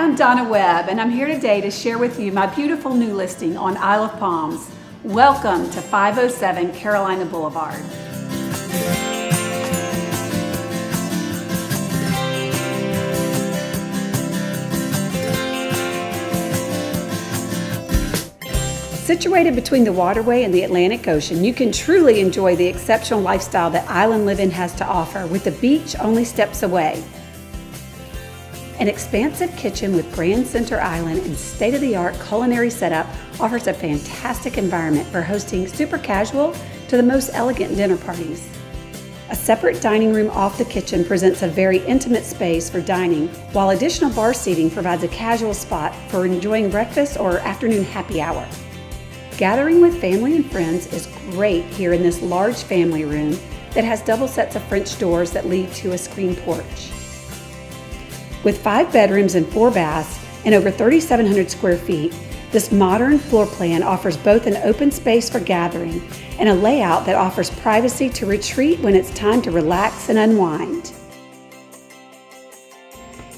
I'm Donna Webb, and I'm here today to share with you my beautiful new listing on Isle of Palms. Welcome to 507 Carolina Boulevard. Situated between the waterway and the Atlantic Ocean, you can truly enjoy the exceptional lifestyle that island living has to offer, with the beach only steps away. An expansive kitchen with grand center island and state-of-the-art culinary setup offers a fantastic environment for hosting super casual to the most elegant dinner parties. A separate dining room off the kitchen presents a very intimate space for dining, while additional bar seating provides a casual spot for enjoying breakfast or afternoon happy hour. Gathering with family and friends is great here in this large family room that has double sets of French doors that lead to a screen porch. With 5 bedrooms and 4 baths and over 3,700 square feet, this modern floor plan offers both an open space for gathering and a layout that offers privacy to retreat when it's time to relax and unwind.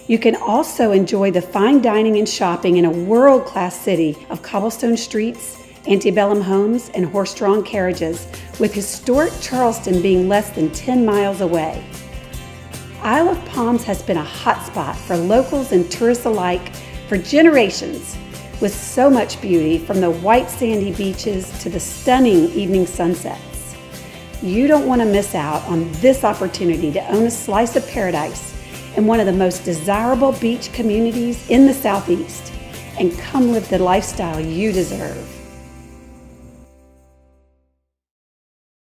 You can also enjoy the fine dining and shopping in a world-class city of cobblestone streets, antebellum homes, and horse-drawn carriages, with historic Charleston being less than 10 miles away. Isle of Palms has been a hotspot for locals and tourists alike for generations, with so much beauty from the white sandy beaches to the stunning evening sunsets. You don't want to miss out on this opportunity to own a slice of paradise in one of the most desirable beach communities in the Southeast, and come live the lifestyle you deserve.